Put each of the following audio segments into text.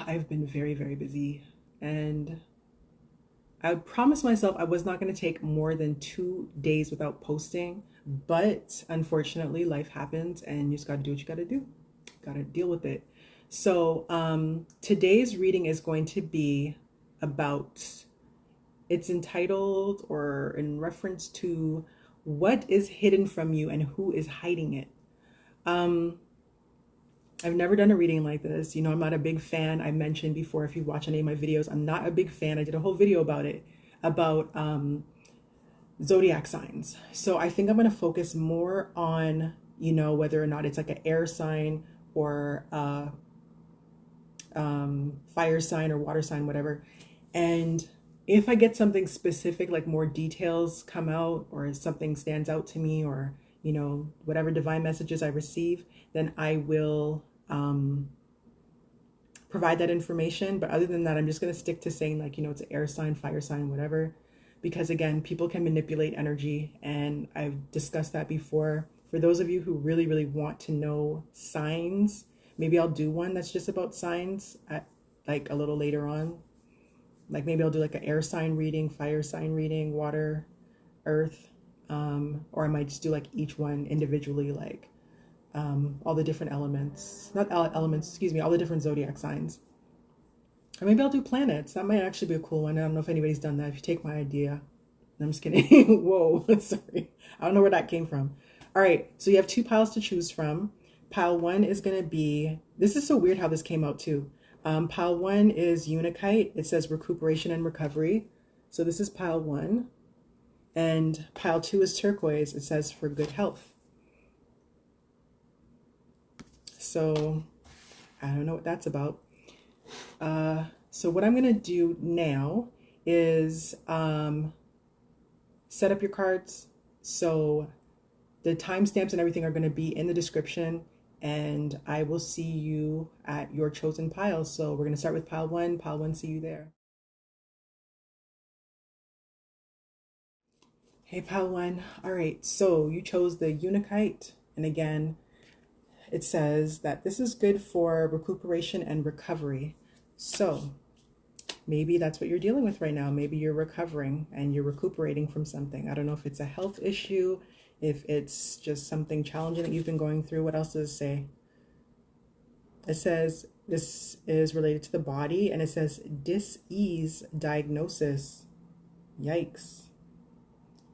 I've been very, very busy, and I promised myself I was not going to take more than 2 days without posting, but unfortunately, life happens and you just got to do what you got to do. Got to deal with it. So, today's reading is going to be about, it's entitled or in reference to what is hidden from you and who is hiding it. Um, I've never done a reading like this. You know, I'm not a big fan. I mentioned before, if you watch any of my videos, I'm not a big fan. I did a whole video about it, about zodiac signs. So I think I'm going to focus more on, you know, whether or not it's like an air sign or fire sign or water sign, whatever. And if I get something specific, like more details come out or something stands out to me, or, you know, whatever divine messages I receive, then I will provide that information. But other than that, I'm just going to stick to saying, like, you know, it's an air sign, fire sign, whatever. Because again, people can manipulate energy, and I've discussed that before. For those of you who really, really want to know signs, maybe I'll do one that's just about signs at like a little later on. Like maybe I'll do like an air sign reading, fire sign reading, water, earth, or I might just do like each one individually, like all the different elements, not elements, excuse me, all the different zodiac signs. Or maybe I'll do planets. That might actually be a cool one. I don't know if anybody's done that. If you take my idea. I'm just kidding. Whoa, sorry. I don't know where that came from. All right, so you have two piles to choose from. Pile one is going to be, this is so weird how this came out too. Pile one is Untitled. It says recuperation and recovery. So this is pile one. And pile two is turquoise. It says for good health. So I don't know what that's about. So what I'm going to do now is set up your cards. So the timestamps and everything are going to be in the description, and I will see you at your chosen pile. So we're going to start with pile one. Pile one, see you there. Hey, pile one. All right, so you chose the Untitled, and again, it says that this is good for recuperation and recovery. So maybe that's what you're dealing with right now. Maybe you're recovering and you're recuperating from something. I don't know if it's a health issue, if it's just something challenging that you've been going through. What else does it say? It says this is related to the body, and it says dis-ease diagnosis. Yikes.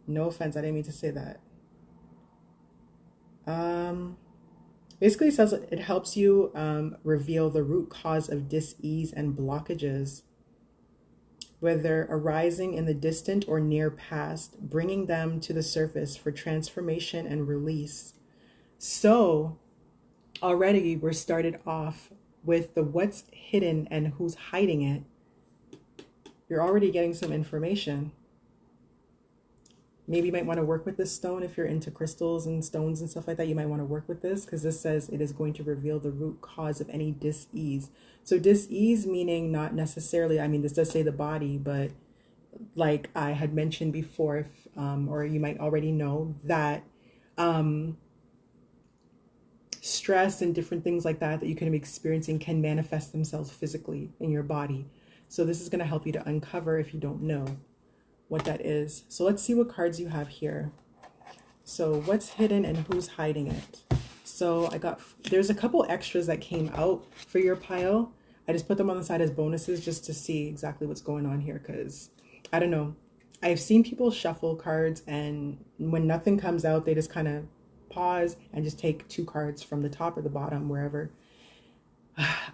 No offense, I didn't mean to say that. Basically, it says it helps you reveal the root cause of dis-ease and blockages, whether arising in the distant or near past, bringing them to the surface for transformation and release. So already we're started off with the what's hidden and who's hiding it. You're already getting some information. Maybe you might want to work with this stone if you're into crystals and stones and stuff like that. You might want to work with this because this says it is going to reveal the root cause of any dis-ease. So dis-ease meaning not necessarily, I mean, this does say the body, but like I had mentioned before, if, or you might already know that stress and different things like that you can be experiencing can manifest themselves physically in your body. So this is going to help you to uncover if you don't know what that is. So let's see what cards you have here. So what's hidden and who's hiding it? So there's a couple extras that came out for your pile. I just put them on the side as bonuses just to see exactly what's going on here, because I don't know. I've seen people shuffle cards, and when nothing comes out, they just kind of pause and just take two cards from the top or the bottom, wherever.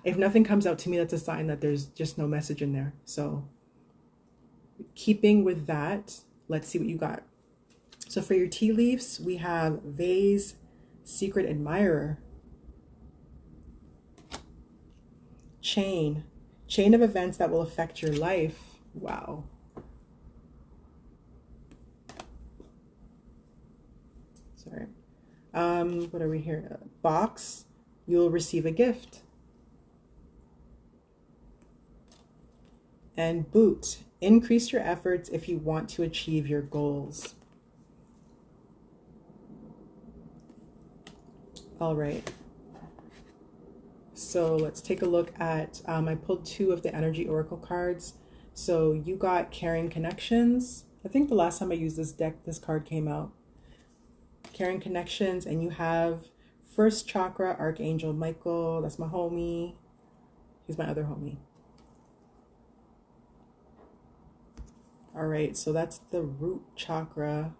If nothing comes out to me, that's a sign that there's just no message in there. So keeping with that, let's see what you got. So for your tea leaves, we have vase, secret admirer, chain of events that will affect your life. Wow. Sorry. What are we here? Box, you'll receive a gift. And boot, increase your efforts if you want to achieve your goals. All right. So let's take a look at, I pulled 2 of the Energy Oracle cards. So you got Caring Connections. I think the last time I used this deck, this card came out. Caring Connections, and you have First Chakra, Archangel Michael. That's my homie. He's my other homie. All right, so that's the root chakra.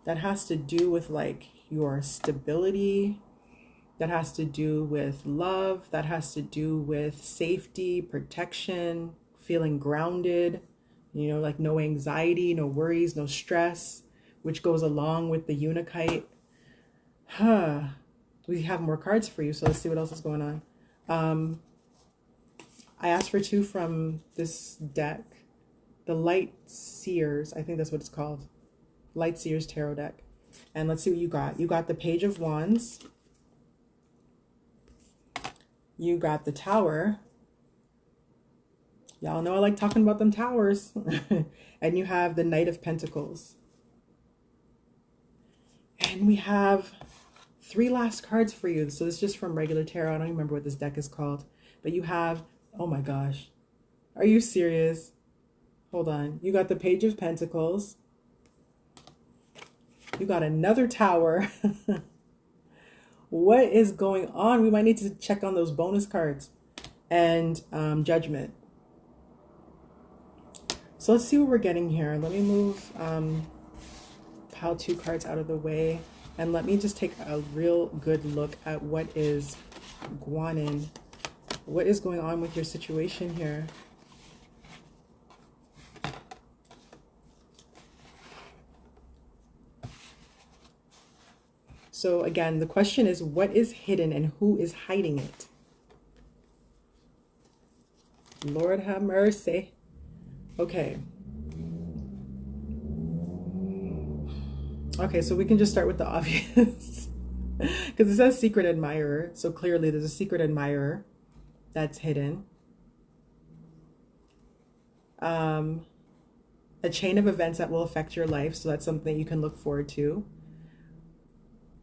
That has to do with like your stability. That has to do with love. That has to do with safety, protection, feeling grounded, you know, like no anxiety, no worries, no stress, which goes along with the Unakite. We have more cards for you, so let's see what else is going on. I asked for 2 from this deck, the Light Seers, I think that's what it's called, Light Seers Tarot deck. And let's see what you got. You got the Page of Wands. You got the Tower. Y'all know I like talking about them towers. And you have the Knight of Pentacles. And we have 3 last cards for you. So this is just from regular tarot. I don't even remember what this deck is called. But you have, oh my gosh. Are you serious? Hold on. You got the Page of Pentacles. You got another Tower. What is going on? We might need to check on those bonus cards. And Judgment. So let's see what we're getting here. Let me move pile 2 cards out of the way. And let me just take a real good look at what is Guanin. What is going on with your situation here? So again, the question is, what is hidden and who is hiding it? Lord have mercy. Okay. Okay, so we can just start with the obvious. Because it says secret admirer. So clearly there's a secret admirer that's hidden. A chain of events that will affect your life. So that's something you can look forward to.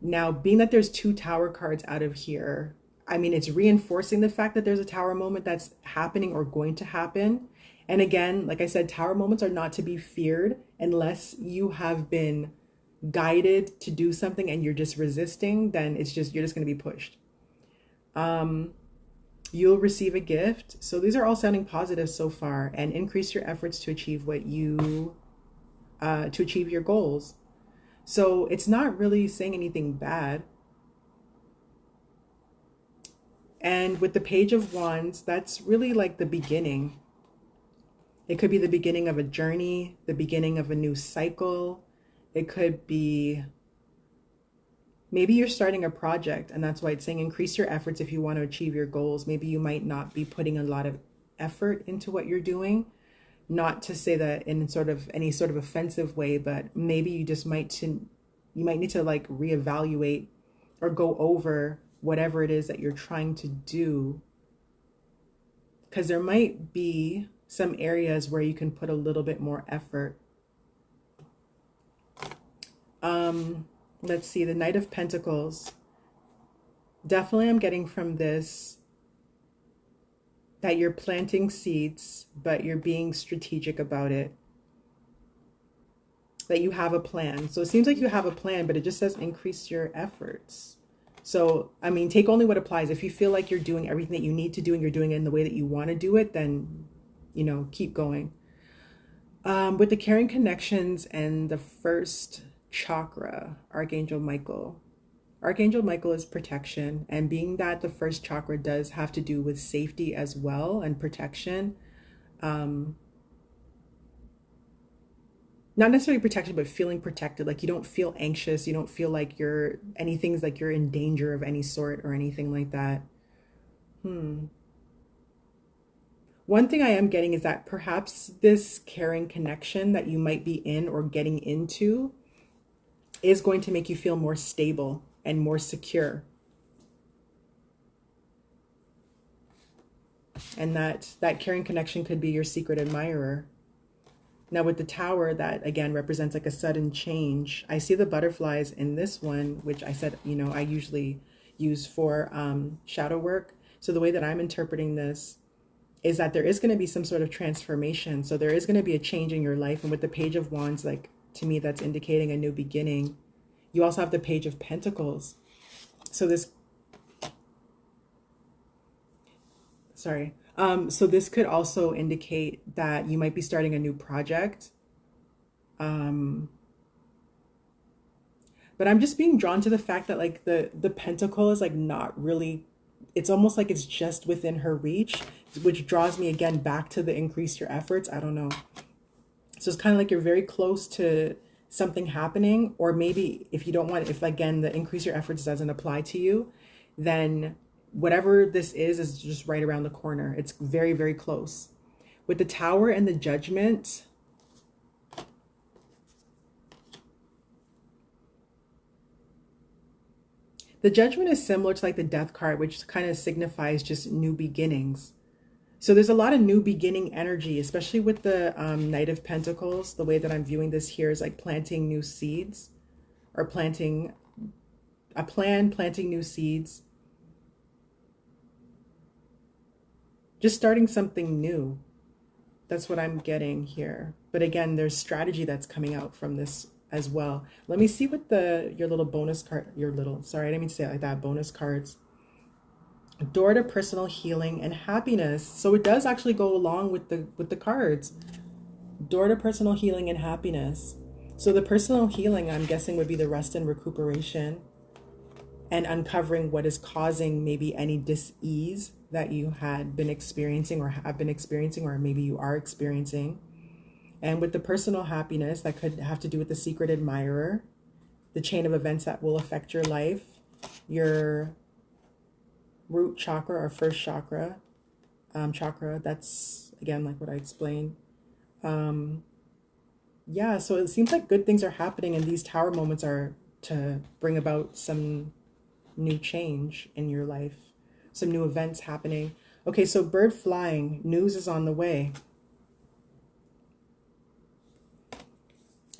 Now, being that there's 2 Tower cards out of here, I mean, it's reinforcing the fact that there's a Tower moment that's happening or going to happen. And again, like I said, Tower moments are not to be feared unless you have been guided to do something and you're just resisting, then it's just, you're just going to be pushed. You'll receive a gift. So these are all sounding positive so far, and increase your efforts to achieve what you, to achieve your goals. So it's not really saying anything bad. And with the Page of Wands, that's really like the beginning. It could be the beginning of a journey, the beginning of a new cycle. It could be, maybe you're starting a project, and that's why it's saying increase your efforts if you want to achieve your goals. Maybe you might not be putting a lot of effort into what you're doing. Not to say that in sort of any sort of offensive way, but maybe you just might need to like reevaluate or go over whatever it is that you're trying to do. Because there might be some areas where you can put a little bit more effort. Let's see, the Knight of Pentacles. Definitely I'm getting from this that you're planting seeds, but you're being strategic about it. That you have a plan. So it seems like you have a plan, but it just says increase your efforts. So, I mean, take only what applies. If you feel like you're doing everything that you need to do and you're doing it in the way that you want to do it, then, you know, keep going. With the Caring Connections and the First Chakra, Archangel Michael. Archangel Michael is protection, and being that the first chakra does have to do with safety as well and protection, not necessarily protection, but feeling protected. Like you don't feel anxious, you don't feel like you're anything's like you're in danger of any sort or anything like that. One thing I am getting is that perhaps this caring connection that you might be in or getting into is going to make you feel more stable and more secure. And that caring connection could be your secret admirer. Now with the Tower, that again represents like a sudden change. I see the butterflies in this one, which I said, you know, I usually use for shadow work. So the way that I'm interpreting this is that there is going to be some sort of transformation. So there is going to be a change in your life. And with the Page of Wands, like to me, that's indicating a new beginning. You also have the Page of Pentacles. So this, so this could also indicate that you might be starting a new project. But I'm just being drawn to the fact that like the pentacle is like not really, it's almost like it's just within her reach, which draws me again back to the increase your efforts. I don't know. So it's kind of like you're very close to something happening, or maybe if you don't want, if again, the increase your efforts doesn't apply to you, then whatever this is just right around the corner. It's very, very close. With the Tower and the Judgment, the Judgment is similar to like the Death card, which kind of signifies just new beginnings. So there's a lot of new beginning energy, especially with the Knight of Pentacles. The way that I'm viewing this here is like planting new seeds, or planting new seeds. Just starting something new. That's what I'm getting here. But again, there's strategy that's coming out from this as well. Let me see what your little bonus card, sorry, I didn't mean to say it like that, bonus cards. Door to personal healing and happiness. So it does actually go along with the cards. Door to personal healing and happiness. So the personal healing, I'm guessing, would be the rest and recuperation, and uncovering what is causing maybe any dis-ease that you had been experiencing or have been experiencing, or maybe you are experiencing. And with the personal happiness, that could have to do with the secret admirer, the chain of events that will affect your life, your root chakra or first chakra, that's again like what I explained. Yeah, so it seems like good things are happening, and these Tower moments are to bring about some new change in your life, some new events happening. Okay, so bird flying, news is on the way.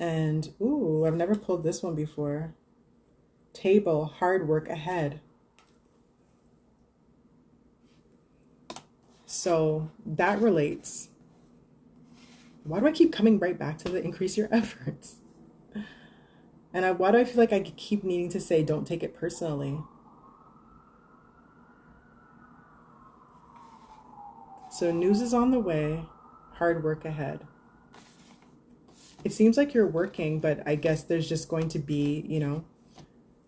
And ooh, I've never pulled this one before. Table, hard work ahead. So that relates. Why do I keep coming right back to the increase your efforts? And why do I feel like I keep needing to say, don't take it personally? So news is on the way, hard work ahead. It seems like you're working, but I guess there's just going to be, you know,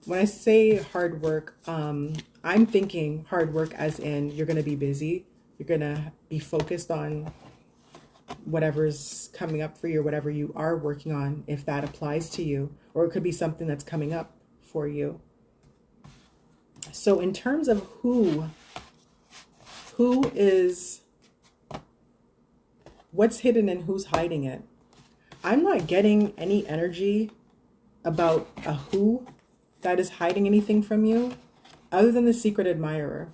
when I say hard work, I'm thinking hard work as in you're going to be busy. You're going to be focused on whatever's coming up for you, or whatever you are working on, if that applies to you, or it could be something that's coming up for you. So in terms of who is, what's hidden and who's hiding it, I'm not getting any energy about a who that is hiding anything from you other than the secret admirer.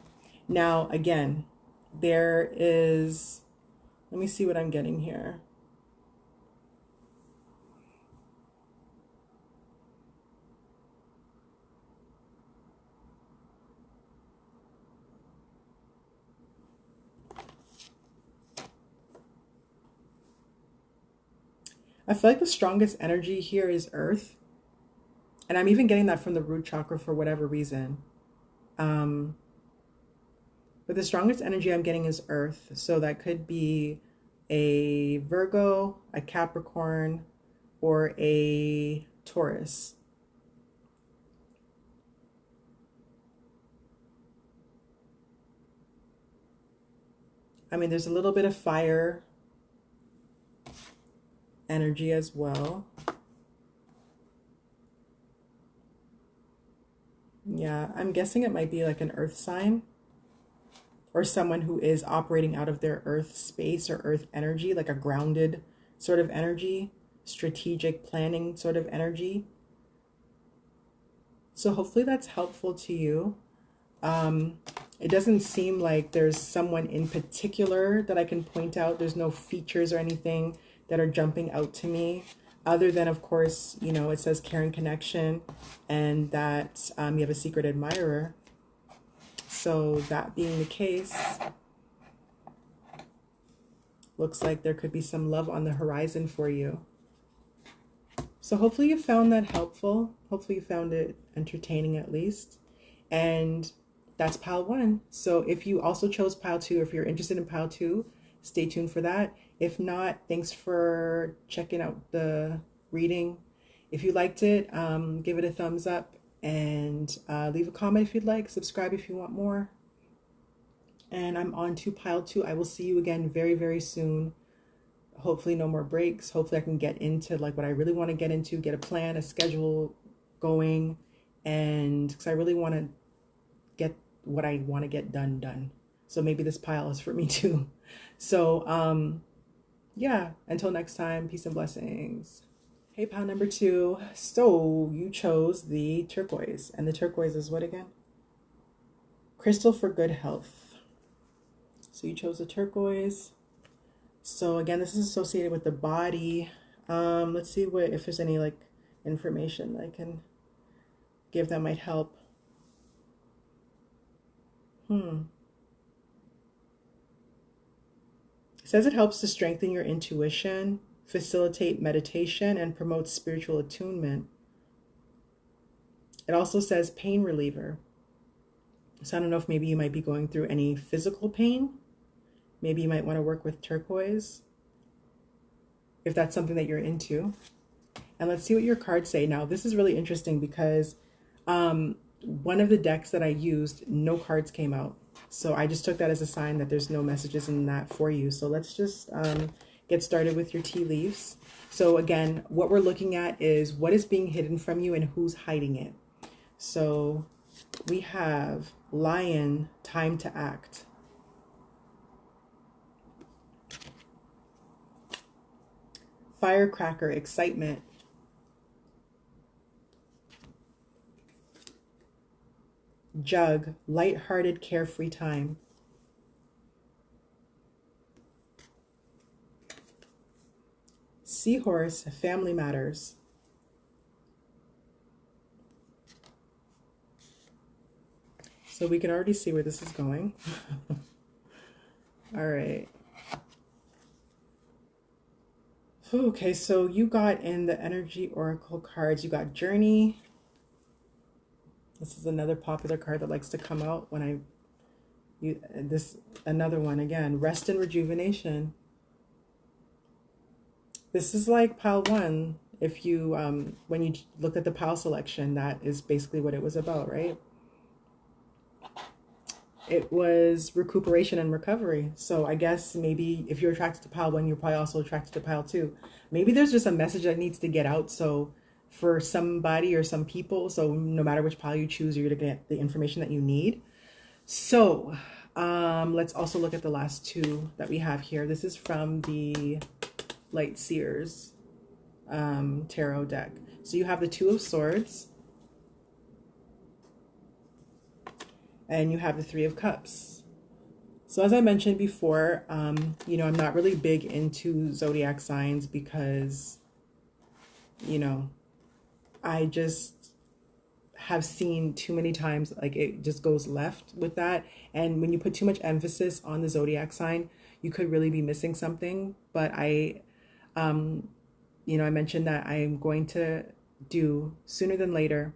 Now, again, there is, let me see what I'm getting here. I feel like the strongest energy here is earth. And I'm even getting that from the root chakra for whatever reason. But the strongest energy I'm getting is earth. So that could be a Virgo, a Capricorn, or a Taurus. I mean, there's a little bit of fire energy as well. Yeah, I'm guessing it might be like an earth sign, or someone who is operating out of their earth space or earth energy, like a grounded sort of energy, strategic planning sort of energy. So hopefully that's helpful to you. It doesn't seem like there's someone in particular that I can point out. There's no features or anything that are jumping out to me, other than, of course, you know, it says caring connection, and that you have a secret admirer. So that being the case, looks like there could be some love on the horizon for you. So hopefully you found that helpful. Hopefully you found it entertaining at least. And that's pile 1. So if you also chose pile 2, if you're interested in pile 2, stay tuned for that. If not, thanks for checking out the reading. If you liked it, give it a thumbs up and leave a comment if you'd like. Subscribe if you want more. And I'm on to pile 2. I will see you again very, very soon. Hopefully no more breaks. Hopefully I can get into like what I really want to get into, get a plan, a schedule going, and because I really want to get what I want to get done. So maybe this pile is for me too. So yeah, until next time, peace and blessings. Hey, pile number 2. So you chose the turquoise, and the turquoise is what again? Crystal for good health. So you chose the turquoise. So again, this is associated with the body. Let's see if there's any like information that I can give that might help. It says it helps to strengthen your intuition, facilitate meditation, and promote spiritual attunement. It also says pain reliever. So I don't know if maybe you might be going through any physical pain. Maybe you might want to work with turquoise if that's something that you're into. And let's see what your cards say. Now, this is really interesting because one of the decks that I used, no cards came out. So I just took that as a sign that there's no messages in that for you. So let's just get started with your tea leaves. So again, what we're looking at is what is being hidden from you and who's hiding it. So we have Lion, time to act. Firecracker, excitement. Jug, light-hearted, carefree time. Seahorse, family matters. So we can already see where this is going. All right. Okay, so you got in the Energy Oracle cards, you got Journey. This is another popular card that likes to come out when another one again, Rest and Rejuvenation. This is like pile 1. If you, when you look at the pile selection, that is basically what it was about, right? It was recuperation and recovery. So I guess maybe if you're attracted to pile 1, you're probably also attracted to pile 2. Maybe there's just a message that needs to get out. So for somebody or some people, so no matter which pile you choose, you're going to get the information that you need. So let's also look at the last 2 that we have here. This is from the Light Seers tarot deck. So you have the 2 of Swords. And you have the 3 of Cups. So as I mentioned before, you know, I'm not really big into zodiac signs because, you know, I just have seen too many times, like it just goes left with that. And when you put too much emphasis on the zodiac sign, you could really be missing something. But you know, I mentioned that I'm going to do sooner than later.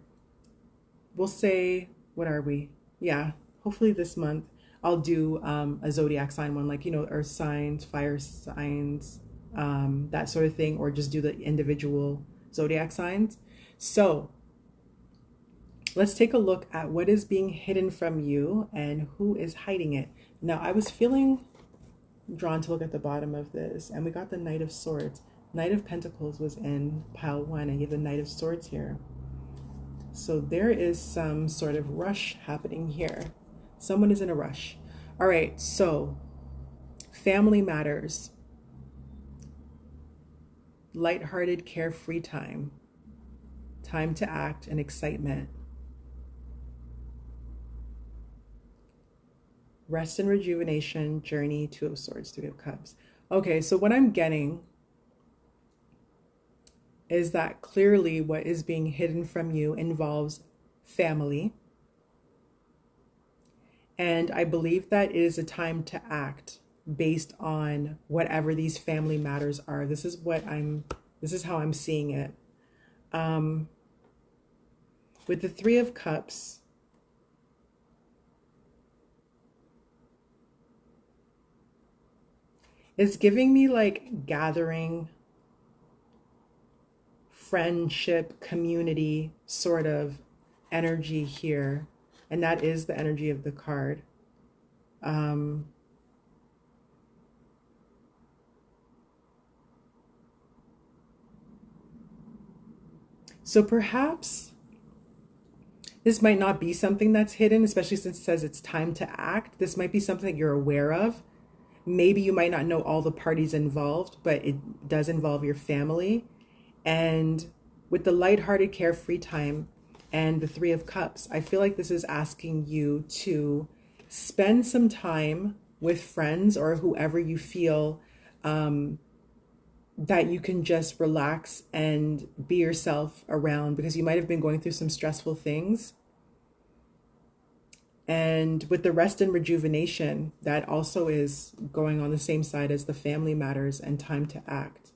We'll say, what are we? Yeah, hopefully this month I'll do a zodiac sign one, like, you know, earth signs, fire signs, that sort of thing, or just do the individual zodiac signs. So let's take a look at what is being hidden from you and who is hiding it. Now, I was feeling drawn to look at the bottom of this, and we got the Knight of Swords. Knight of Pentacles was in pile 1, and you have the Knight of Swords here. So there is some sort of rush happening here. Someone is in a rush. All right, so family matters. Lighthearted, carefree time. Time to act and excitement. Rest and rejuvenation, journey, 2 of Swords, 3 of Cups. Okay, so what I'm getting is that clearly what is being hidden from you involves family. And I believe that it is a time to act based on whatever these family matters are. This is how I'm seeing it. With the Three of Cups, it's giving me like gathering, friendship, community sort of energy here. And that is the energy of the card. So perhaps this might not be something that's hidden, especially since it says it's time to act. This might be something that you're aware of. Maybe you might not know all the parties involved, but it does involve your family. And with the lighthearted, carefree time and the Three of Cups, I feel like this is asking you to spend some time with friends or whoever you feel that you can just relax and be yourself around, because you might have been going through some stressful things. And with the rest and rejuvenation, that also is going on the same side as the family matters and time to act.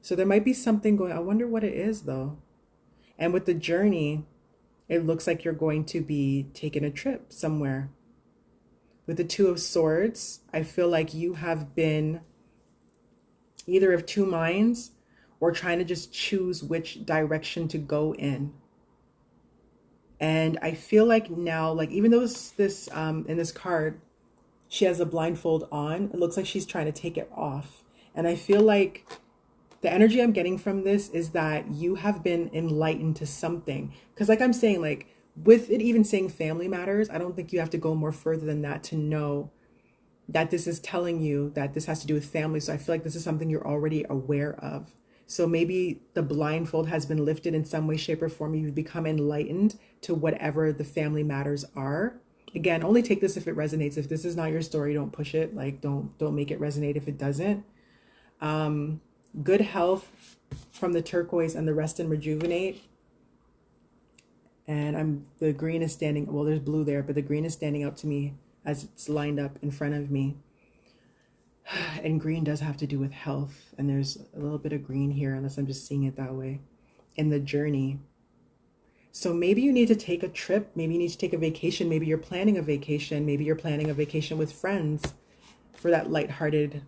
So there might be something going, I wonder what it is though. And with the journey, it looks like you're going to be taking a trip somewhere. With the Two of Swords, I feel like you have been either of two minds or trying to just choose which direction to go in. And I feel like now, like even though this in this card, she has a blindfold on, it looks like she's trying to take it off. And I feel like the energy I'm getting from this is that you have been enlightened to something. Because like I'm saying, like with it even saying family matters, I don't think you have to go more further than that to know that this is telling you that this has to do with family. So I feel like this is something you're already aware of. So maybe the blindfold has been lifted in some way, shape, or form. You've become enlightened to whatever the family matters are. Again, only take this if it resonates. If this is not your story, don't push it. Like don't make it resonate if it doesn't. Good health from the turquoise and the rest and rejuvenate. And the green is standing, well, there's blue there, but the green is standing out to me as it's lined up in front of me. And green does have to do with health. And there's a little bit of green here, unless I'm just seeing it that way, in the journey. So maybe you need to take a trip. Maybe you need to take a vacation. Maybe you're planning a vacation. Maybe you're planning a vacation with friends for that lighthearted,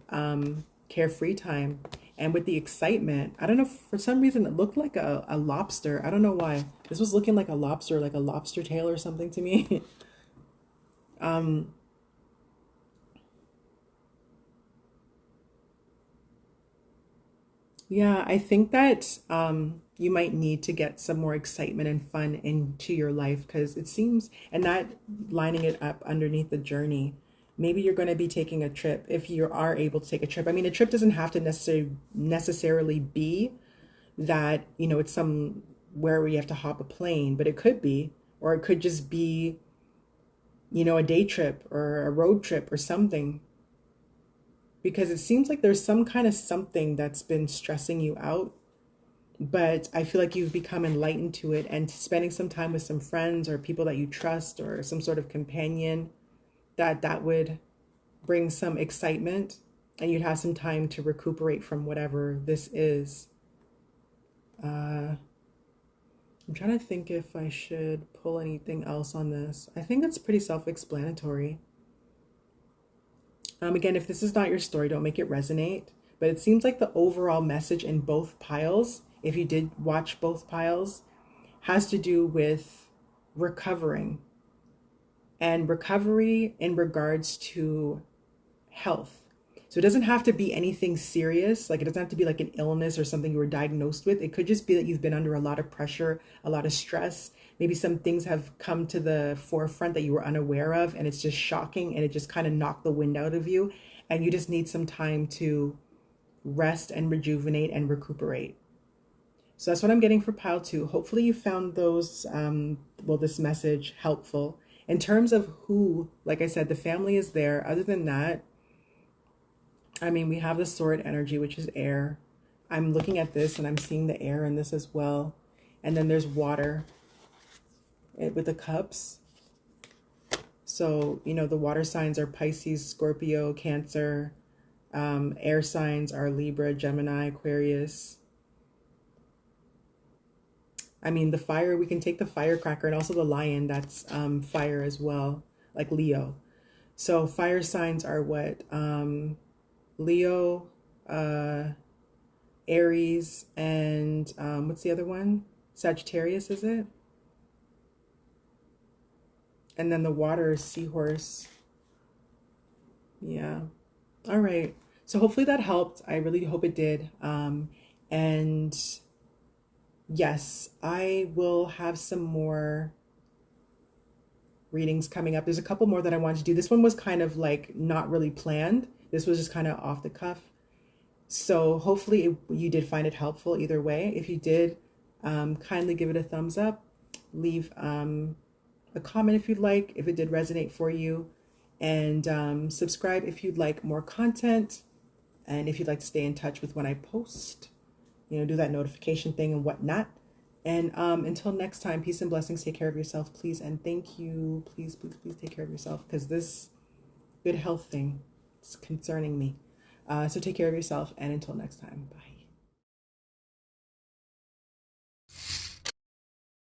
carefree time. And with the excitement, I don't know, for some reason it looked like a lobster. I don't know why. This was looking like a lobster tail or something to me. Yeah, I think that you might need to get some more excitement and fun into your life, because it seems, and that lining it up underneath the journey, maybe you're going to be taking a trip if you are able to take a trip. I mean, a trip doesn't have to necessarily be that, you know, it's somewhere where you have to hop a plane, but it could be, or it could just be, you know, a day trip or a road trip or something, because it seems like there's some kind of something that's been stressing you out, but I feel like you've become enlightened to it, and spending some time with some friends or people that you trust or some sort of companion, that would bring some excitement, and you'd have some time to recuperate from whatever this is. I'm trying to think if I should pull anything else on this. I think that's pretty self-explanatory. Again, if this is not your story, don't make it resonate. But it seems like the overall message in both piles, if you did watch both piles, has to do with recovering. And recovery in regards to health. So it doesn't have to be anything serious. Like it doesn't have to be like an illness or something you were diagnosed with. It could just be that you've been under a lot of pressure, a lot of stress. Maybe some things have come to the forefront that you were unaware of, and it's just shocking, and it just kind of knocked the wind out of you. And you just need some time to rest and rejuvenate and recuperate. So that's what I'm getting for pile 2. Hopefully you found those, this message helpful. In terms of who, like I said, the family is there. Other than that, I mean, we have the sword energy, which is air. I'm looking at this and I'm seeing the air in this as well. And then there's water with the cups. So, you know, the water signs are Pisces, Scorpio, Cancer. Air signs are Libra, Gemini, Aquarius. I mean, the fire, we can take the firecracker and also the lion, that's fire as well, like Leo. So fire signs are what? Leo, uh, Aries, and what's the other one? Sagittarius, is it? And then the water is seahorse. Yeah. All right. So hopefully that helped. I really hope it did. And yes, I will have some more readings coming up. There's a couple more that I wanted to do. This one was kind of like not really planned. This was just kind of off the cuff. So hopefully you did find it helpful either way. If you did, kindly give it a thumbs up. Leave a comment if you'd like, if it did resonate for you. And subscribe if you'd like more content. And if you'd like to stay in touch with when I post, you know, do that notification thing and whatnot. And until next time, peace and blessings. Take care of yourself, please. And thank you. Please, please, please take care of yourself, because this good health thing is concerning me. So take care of yourself. And until next time, bye.